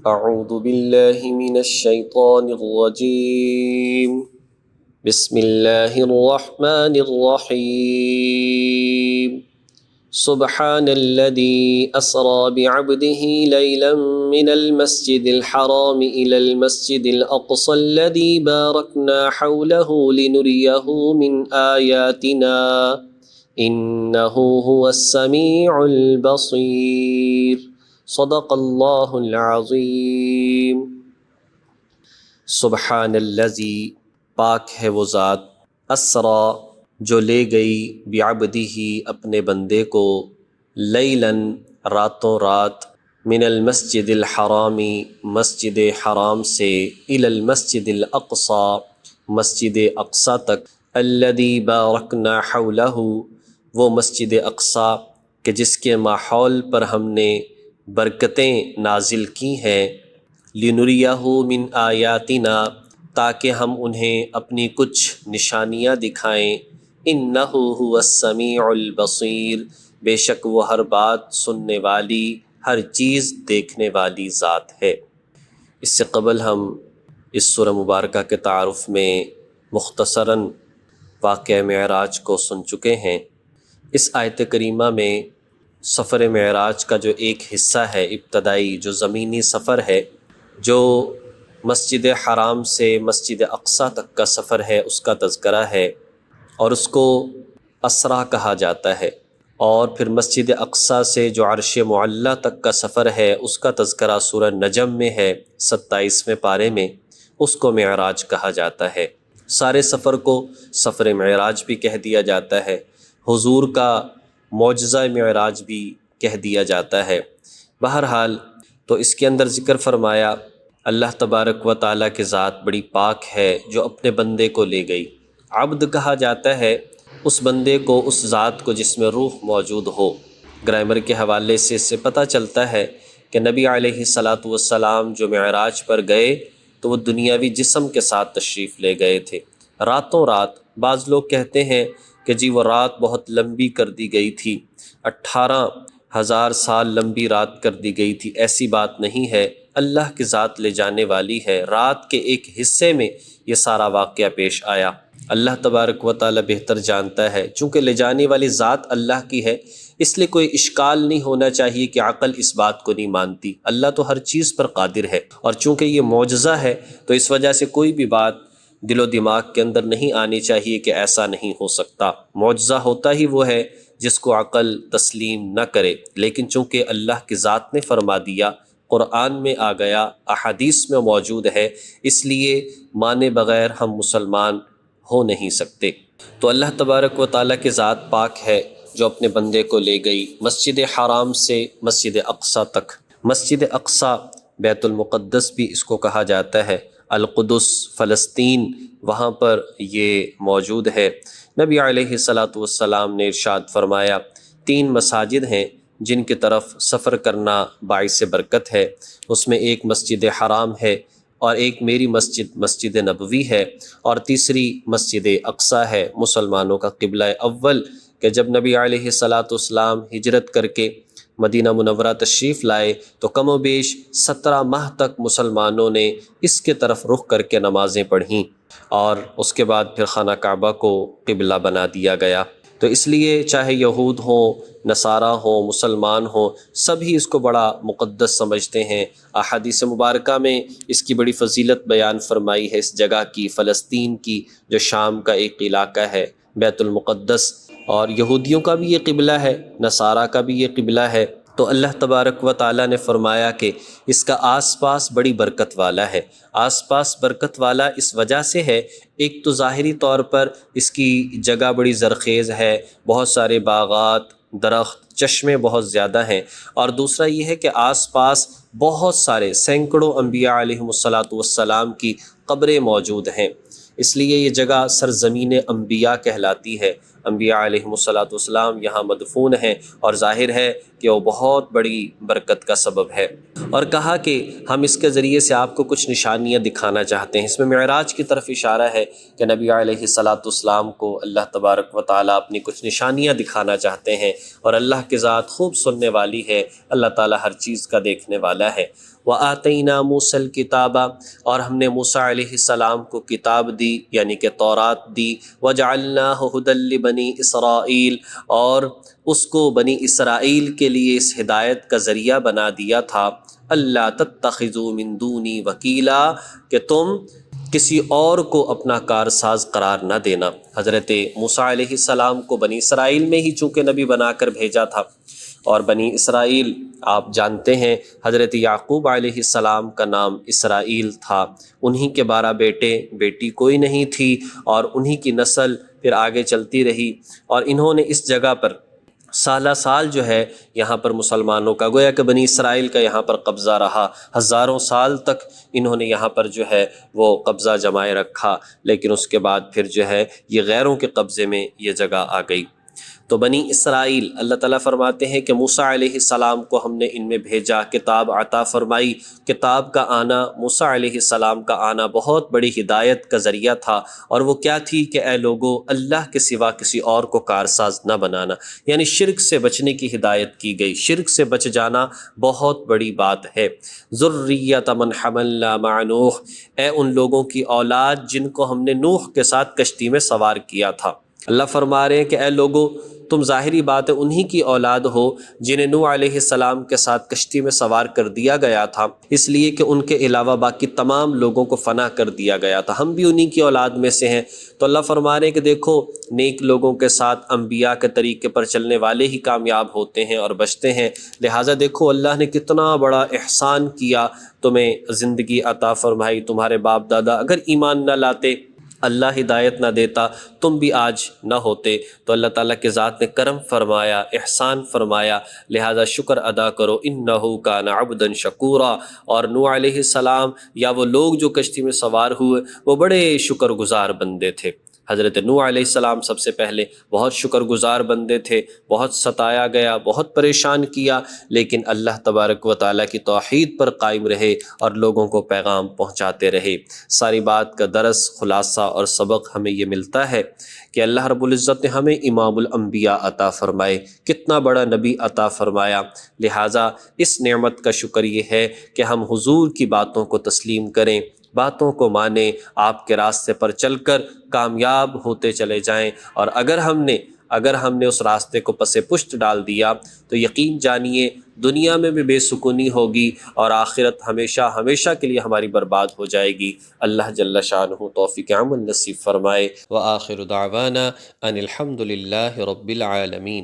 اعوذ باللہ من الشیطان الرجیم بسم اللہ الرحمن الرحیم سبحان الذي أسرى بعبده ليلا من المسجد الحرام إلى المسجد الأقصى الذي باركنا حوله لنريه من آياتنا إنه هو السميع البصير صدق الله العظيم۔ سبحان الذي پاک ہے وہ ذات، اسرا جو لے گئی بعبدہ اپنے بندے کو، لیلاً راتوں رات، من المسجد الحرامی مسجد حرام سے، الی المسجد الاقصی مسجد اقصی تک، الذی بارکنا حولہ وہ مسجد اقصی کہ جس کے ماحول پر ہم نے برکتیں نازل کی ہیں، لنریہ من آیاتنا تاکہ ہم انہیں اپنی کچھ نشانیاں دکھائیں، انہ هو السمیع البصیر بے شک وہ ہر بات سننے والی، ہر چیز دیکھنے والی ذات ہے۔ اس سے قبل ہم اس سورہ مبارکہ کے تعارف میں مختصراً واقعہ معراج کو سن چکے ہیں۔ اس آیت کریمہ میں سفر معراج کا جو ایک حصہ ہے، ابتدائی جو زمینی سفر ہے، جو مسجد حرام سے مسجد اقصی تک کا سفر ہے، اس کا تذکرہ ہے، اور اس کو اسرا کہا جاتا ہے۔ اور پھر مسجد اقصی سے جو عرش معلی تک کا سفر ہے، اس کا تذکرہ سورہ نجم میں ہے، 27ویں پارے میں، اس کو معراج کہا جاتا ہے۔ سارے سفر کو سفر معراج بھی کہہ دیا جاتا ہے، حضور کا معجزہ معراج بھی کہہ دیا جاتا ہے۔ بہرحال تو اس کے اندر ذکر فرمایا اللہ تبارک و تعالیٰ کی ذات بڑی پاک ہے جو اپنے بندے کو لے گئی۔ عبد کہا جاتا ہے اس بندے کو، اس ذات کو جس میں روح موجود ہو۔ گرامر کے حوالے سے اس سے پتہ چلتا ہے کہ نبی علیہ الصلاۃ والسلام جو معراج پر گئے تو وہ دنیاوی جسم کے ساتھ تشریف لے گئے تھے، راتوں رات۔ بعض لوگ کہتے ہیں کہ جی وہ رات بہت لمبی کر دی گئی تھی، 18,000 سال لمبی رات کر دی گئی تھی، ایسی بات نہیں ہے۔ اللہ کی ذات لے جانے والی ہے، رات کے ایک حصے میں یہ سارا واقعہ پیش آیا۔ اللہ تبارک و تعالی بہتر جانتا ہے، چونکہ لے جانے والی ذات اللہ کی ہے، اس لیے کوئی اشکال نہیں ہونا چاہیے کہ عقل اس بات کو نہیں مانتی۔ اللہ تو ہر چیز پر قادر ہے، اور چونکہ یہ معجزہ ہے تو اس وجہ سے کوئی بھی بات دل و دماغ کے اندر نہیں آنی چاہیے کہ ایسا نہیں ہو سکتا۔ معجزہ ہوتا ہی وہ ہے جس کو عقل تسلیم نہ کرے، لیکن چونکہ اللہ کی ذات نے فرما دیا، قرآن میں آ گیا، احادیث میں موجود ہے، اس لیے مانے بغیر ہم مسلمان ہو نہیں سکتے۔ تو اللہ تبارک و تعالیٰ کی ذات پاک ہے جو اپنے بندے کو لے گئی مسجد حرام سے مسجد اقصی تک۔ مسجد اقصی بیت المقدس بھی اس کو کہا جاتا ہے، القدس فلسطین، وہاں پر یہ موجود ہے۔ نبی علیہ الصلاۃ والسلام نے ارشاد فرمایا 3 مساجد ہیں جن کی طرف سفر کرنا باعث برکت ہے، اس میں ایک مسجد حرام ہے، اور ایک میری مسجد مسجد نبوی ہے، اور تیسری مسجد اقصی ہے، مسلمانوں کا قبلہ اول، کہ جب نبی علیہ الصلاۃ والسلام ہجرت کر کے مدینہ منورہ تشریف لائے تو کم و بیش 17 ماہ تک مسلمانوں نے اس کے طرف رخ کر کے نمازیں پڑھیں، اور اس کے بعد پھر خانہ کعبہ کو قبلہ بنا دیا گیا۔ تو اس لیے چاہے یہود ہوں، نصارہ ہوں، مسلمان ہوں، سبھی اس کو بڑا مقدس سمجھتے ہیں۔ احادیث مبارکہ میں اس کی بڑی فضیلت بیان فرمائی ہے، اس جگہ کی، فلسطین کی، جو شام کا ایک علاقہ ہے، بیت المقدس، اور یہودیوں کا بھی یہ قبلہ ہے، نصارہ کا بھی یہ قبلہ ہے۔ تو اللہ تبارک و تعالیٰ نے فرمایا کہ اس کا آس پاس بڑی برکت والا ہے۔ آس پاس برکت والا اس وجہ سے ہے، ایک تو ظاہری طور پر اس کی جگہ بڑی زرخیز ہے، بہت سارے باغات، درخت، چشمے بہت زیادہ ہیں، اور دوسرا یہ ہے کہ آس پاس بہت سارے سینکڑوں انبیاء علیہم الصلاۃ والسلام کی قبریں موجود ہیں، اس لیے یہ جگہ سرزمین انبیاء کہلاتی ہے۔ انبیاء علیہم یہاں مدفون ہیں، اور ظاہر ہے کہ وہ بہت بڑی برکت کا سبب ہے۔ اور کہا کہ ہم اس کے ذریعے سے آپ کو کچھ نشانیاں دکھانا چاہتے ہیں۔ اس میں معراج کی طرف اشارہ ہے کہ نبی علیہ السلام کو اللہ تبارک و تعالیٰ اپنی کچھ نشانیاں دکھانا چاہتے ہیں، اور اللہ کی ذات خوب سننے والی ہے، اللہ تعالیٰ ہر چیز کا دیکھنے والا ہے۔ وَآتَيْنَا مُوسَى الْكِتَابَ، اور ہم نے موسیٰ علیہ السلام کو کتاب دی، یعنی کہ تورات دی۔ وَجَعَلْنَاهُ هُدًى لِبَنِي إِسْرَائِيلَ، اور اس کو بنی اسرائیل کے لیے اس ہدایت کا ذریعہ بنا دیا تھا، اللہ تتخذوا من دونی وکیلا، کہ تم کسی اور کو اپنا کارساز قرار نہ دینا۔ حضرت موسیٰ علیہ السلام کو بنی اسرائیل میں ہی چونکہ نبی بنا کر بھیجا تھا، اور بنی اسرائیل آپ جانتے ہیں حضرت یعقوب علیہ السلام کا نام اسرائیل تھا، انہی کے 12 بیٹے بیٹی کوئی نہیں تھی، اور انہی کی نسل پھر آگے چلتی رہی، اور انہوں نے اس جگہ پر سالہ سال جو ہے یہاں پر مسلمانوں کا، گویا کہ بنی اسرائیل کا یہاں پر قبضہ رہا، ہزاروں سال تک انہوں نے یہاں پر جو ہے وہ قبضہ جمائے رکھا، لیکن اس کے بعد پھر جو ہے یہ غیروں کے قبضے میں یہ جگہ آ گئی۔ تو بنی اسرائیل، اللہ تعالیٰ فرماتے ہیں کہ موسیٰ علیہ السلام کو ہم نے ان میں بھیجا، کتاب عطا فرمائی۔ کتاب کا آنا، موسیٰ علیہ السلام کا آنا بہت بڑی ہدایت کا ذریعہ تھا، اور وہ کیا تھی کہ اے لوگو، اللہ کے سوا کسی اور کو کارساز نہ بنانا، یعنی شرک سے بچنے کی ہدایت کی گئی۔ شرک سے بچ جانا بہت بڑی بات ہے۔ ذریۃ من حملنا مع نوح، اے ان لوگوں کی اولاد جن کو ہم نے نوح کے ساتھ کشتی میں سوار کیا تھا۔ اللہ فرما رہے ہیں کہ اے لوگو، تم ظاہری بات ہے انہی کی اولاد ہو جنہیں نوح علیہ السلام کے ساتھ کشتی میں سوار کر دیا گیا تھا، اس لیے کہ ان کے علاوہ باقی تمام لوگوں کو فنا کر دیا گیا تھا۔ ہم بھی انہی کی اولاد میں سے ہیں۔ تو اللہ فرما رہے ہیں کہ دیکھو، نیک لوگوں کے ساتھ انبیاء کے طریقے پر چلنے والے ہی کامیاب ہوتے ہیں اور بچتے ہیں۔ لہٰذا دیکھو اللہ نے کتنا بڑا احسان کیا، تمہیں زندگی عطا فرمائی۔ تمہارے باپ دادا اگر ایمان نہ لاتے، اللہ ہدایت نہ دیتا، تم بھی آج نہ ہوتے۔ تو اللہ تعالیٰ کے ذات نے کرم فرمایا، احسان فرمایا، لہذا شکر ادا کرو۔ انہ کان عبدا شکورا، اور نوح علیہ السلام یا وہ لوگ جو کشتی میں سوار ہوئے وہ بڑے شکر گزار بندے تھے۔ حضرت نوح علیہ السلام سب سے پہلے بہت شکر گزار بندے تھے، بہت ستایا گیا، بہت پریشان کیا، لیکن اللہ تبارک و تعالیٰ کی توحید پر قائم رہے اور لوگوں کو پیغام پہنچاتے رہے۔ ساری بات کا درس، خلاصہ اور سبق ہمیں یہ ملتا ہے کہ اللہ رب العزت نے ہمیں امام الانبیاء عطا فرمائے، کتنا بڑا نبی عطا فرمایا۔ لہٰذا اس نعمت کا شکر یہ ہے کہ ہم حضور کی باتوں کو تسلیم کریں، باتوں کو مانیں، آپ کے راستے پر چل کر کامیاب ہوتے چلے جائیں، اور اگر ہم نے اس راستے کو پس پشت ڈال دیا تو یقین جانیے دنیا میں بھی بے سکونی ہوگی، اور آخرت ہمیشہ ہمیشہ کے لیے ہماری برباد ہو جائے گی۔ اللہ جل شانہ توفیق عمل نصیب فرمائے۔ وآخر دعوانا ان الحمد للہ رب العالمین۔